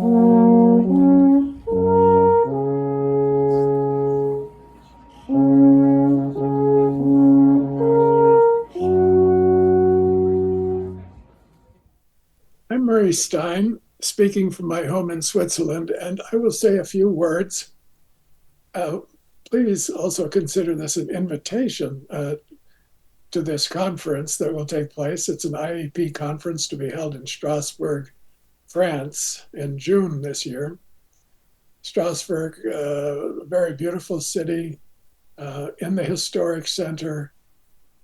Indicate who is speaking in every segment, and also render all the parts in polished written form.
Speaker 1: I'm Murray Stein, speaking from my home in Switzerland, and I will say a few words. Uh, Please also consider this an invitation to this conference that will take place. It's an IAAP conference to be held in Strasbourg, France, in June this year. Strasbourg, a very beautiful city in the historic center,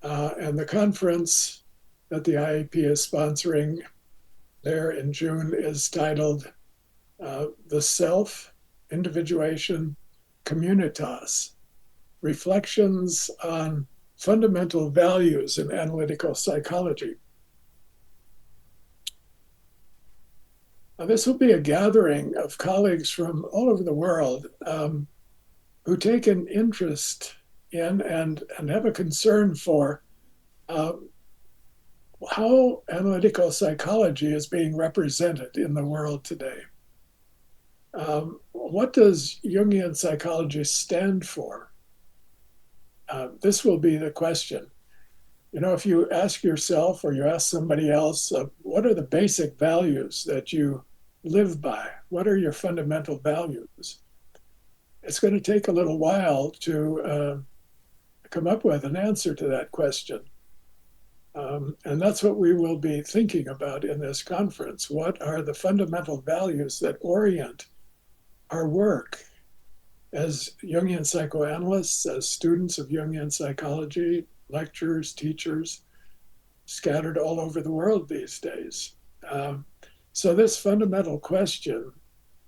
Speaker 1: and the conference that the IAAP is sponsoring there in June is titled The Self, Individuation, Communitas, Reflections on Fundamental Values in Analytical Psychology. Now, this will be a gathering of colleagues from all over the world who take an interest in and have a concern for how analytical psychology is being represented in the world today. What does Jungian psychology stand for? This will be the question. You know, if you ask yourself or you ask somebody else, what are the basic values that you live by? What are your fundamental values? It's going to take a little while to come up with an answer to that question. And that's what we will be thinking about in this conference. What are the fundamental values that orient our work as Jungian psychoanalysts, as students of Jungian psychology, lecturers, teachers, scattered all over the world these days? So this fundamental question,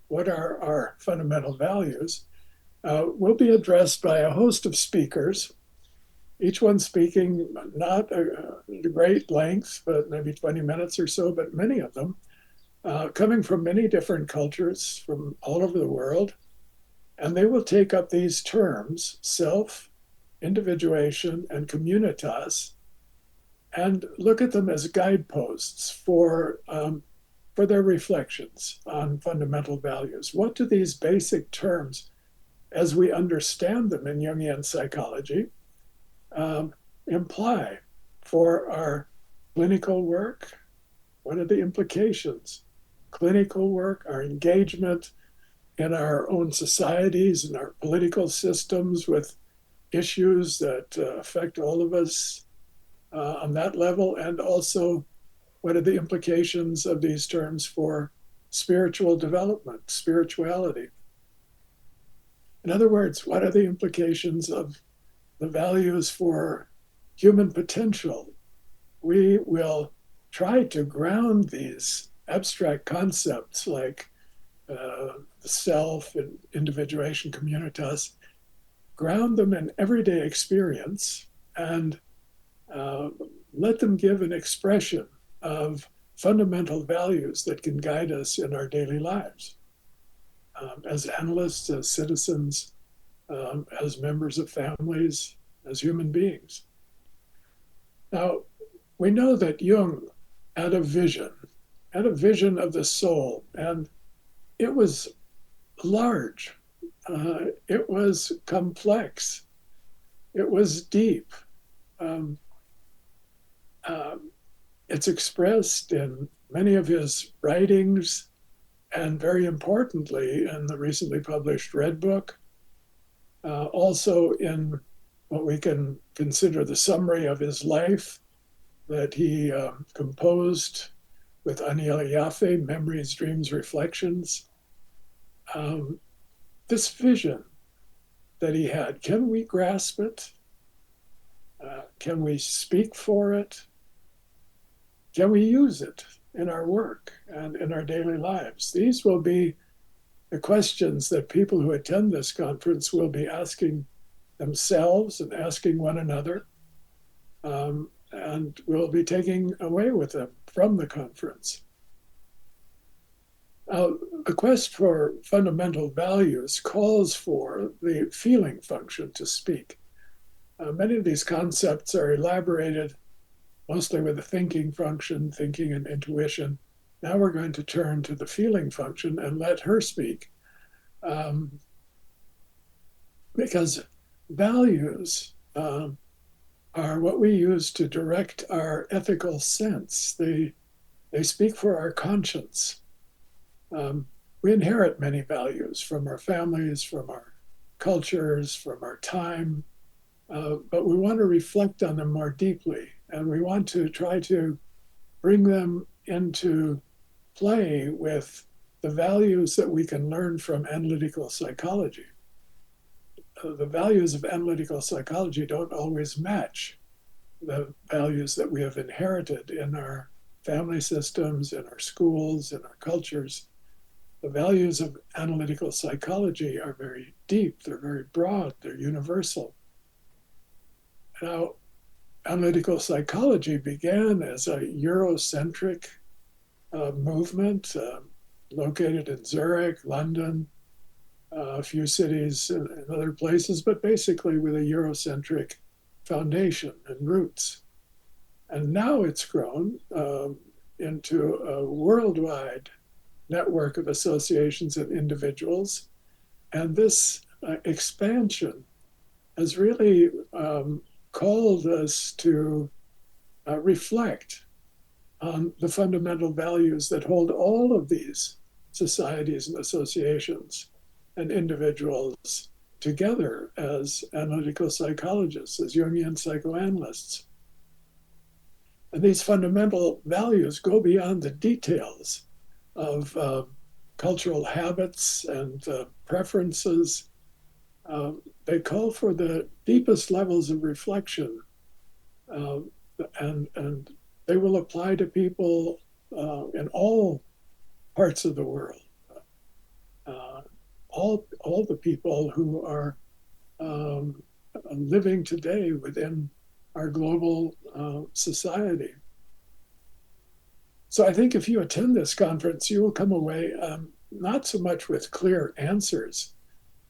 Speaker 1: what are our fundamental values, will be addressed by a host of speakers, each one speaking not a great length, but maybe 20 minutes or so, but many of them coming from many different cultures from all over the world. And they will take up these terms, self, individuation, and communitas, and look at them as guideposts for their reflections on fundamental values. What do these basic terms, as we understand them in Jungian psychology, imply for our clinical work? What are the implications? Clinical work, our engagement in our own societies and our political systems with issues that affect all of us on that level, and also what are the implications of these terms for spiritual development, spirituality? In other words, what are the implications of the values for human potential? We will try to ground these abstract concepts like the self and individuation, communitas, ground them in everyday experience and let them give an expression of fundamental values that can guide us in our daily lives as analysts, as citizens, as members of families, as human beings. Now, we know that Jung had a vision of the soul, and it was large, it was complex, it was deep. It's expressed in many of his writings, and very importantly, in the recently published Red Book, also in what we can consider the summary of his life that he composed with Aniela Jaffe, Memories, Dreams, Reflections. This vision that he had, can we grasp it? Can we speak for it? Can we use it in our work and in our daily lives? These will be the questions that people who attend this conference will be asking themselves and asking one another, and will be taking away with them from the conference. The quest for fundamental values calls for the feeling function to speak. Many of these concepts are elaborated mostly with the thinking function, thinking and intuition, Now we're going to turn to the feeling function and let her speak, because values are what we use to direct our ethical sense. They speak for our conscience. We inherit many values from our families, from our cultures, from our time, but we want to reflect on them more deeply, and we want to try to bring them into play with the values that we can learn from analytical psychology. The values of analytical psychology don't always match the values that we have inherited in our family systems, in our schools, in our cultures. The values of analytical psychology are very deep, they're very broad, they're universal. Now, analytical psychology began as a Eurocentric movement located in Zurich, London, a few cities in other places, but basically with a Eurocentric foundation and roots. And now it's grown into a worldwide network of associations and individuals. And this expansion has really called us to reflect on the fundamental values that hold all of these societies and associations and individuals together as analytical psychologists, as Jungian psychoanalysts. And these fundamental values go beyond the details of cultural habits and preferences. They call for the deepest levels of reflection, and they will apply to people in all parts of the world. All the people who are living today within our global society. So I think if you attend this conference, you will come away not so much with clear answers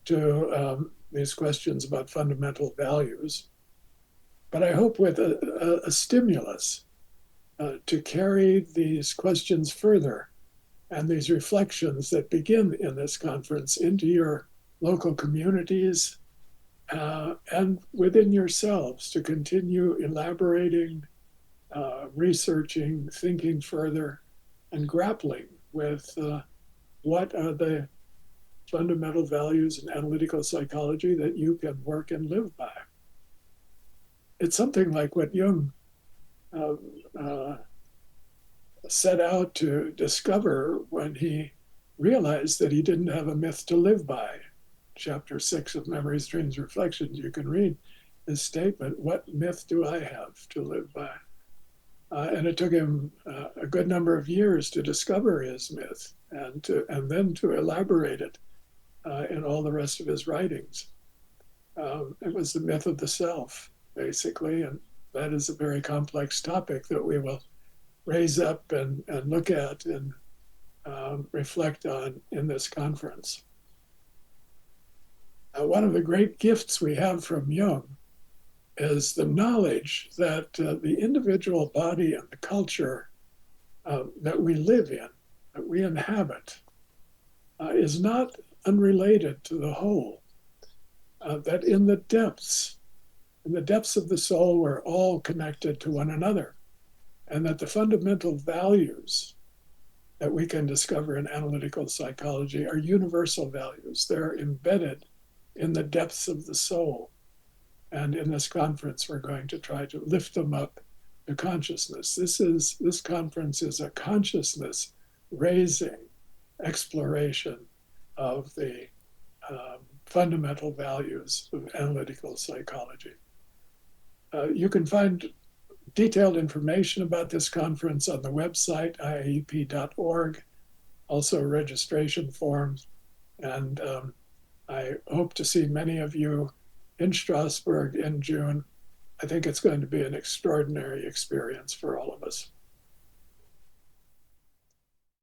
Speaker 1: to these questions about fundamental values, but I hope with a stimulus to carry these questions further and these reflections that begin in this conference into your local communities and within yourselves to continue elaborating, researching, thinking further, and grappling with what are the fundamental values in analytical psychology that you can work and live by. It's something like what Jung set out to discover when he realized that he didn't have a myth to live by. Chapter 6 of Memories, Dreams, Reflections, you can read his statement, what myth do I have to live by? And it took him a good number of years to discover his myth and then to elaborate it in all the rest of his writings. It was the myth of the self, basically, and that is a very complex topic that we will raise up and look at and reflect on in this conference. One of the great gifts we have from Jung is the knowledge that the individual body and the culture that we live in, that we inhabit, is not unrelated to the whole. That in the depths of the soul, we're all connected to one another, and that the fundamental values that we can discover in analytical psychology are universal values. They're embedded in the depths of the soul. And in this conference, we're going to try to lift them up to consciousness. This conference is a consciousness raising exploration of the fundamental values of analytical psychology. You can find detailed information about this conference on the website, IAAP.org, also registration forms. And I hope to see many of you in Strasbourg in June. I think it's going to be an extraordinary experience for all of us.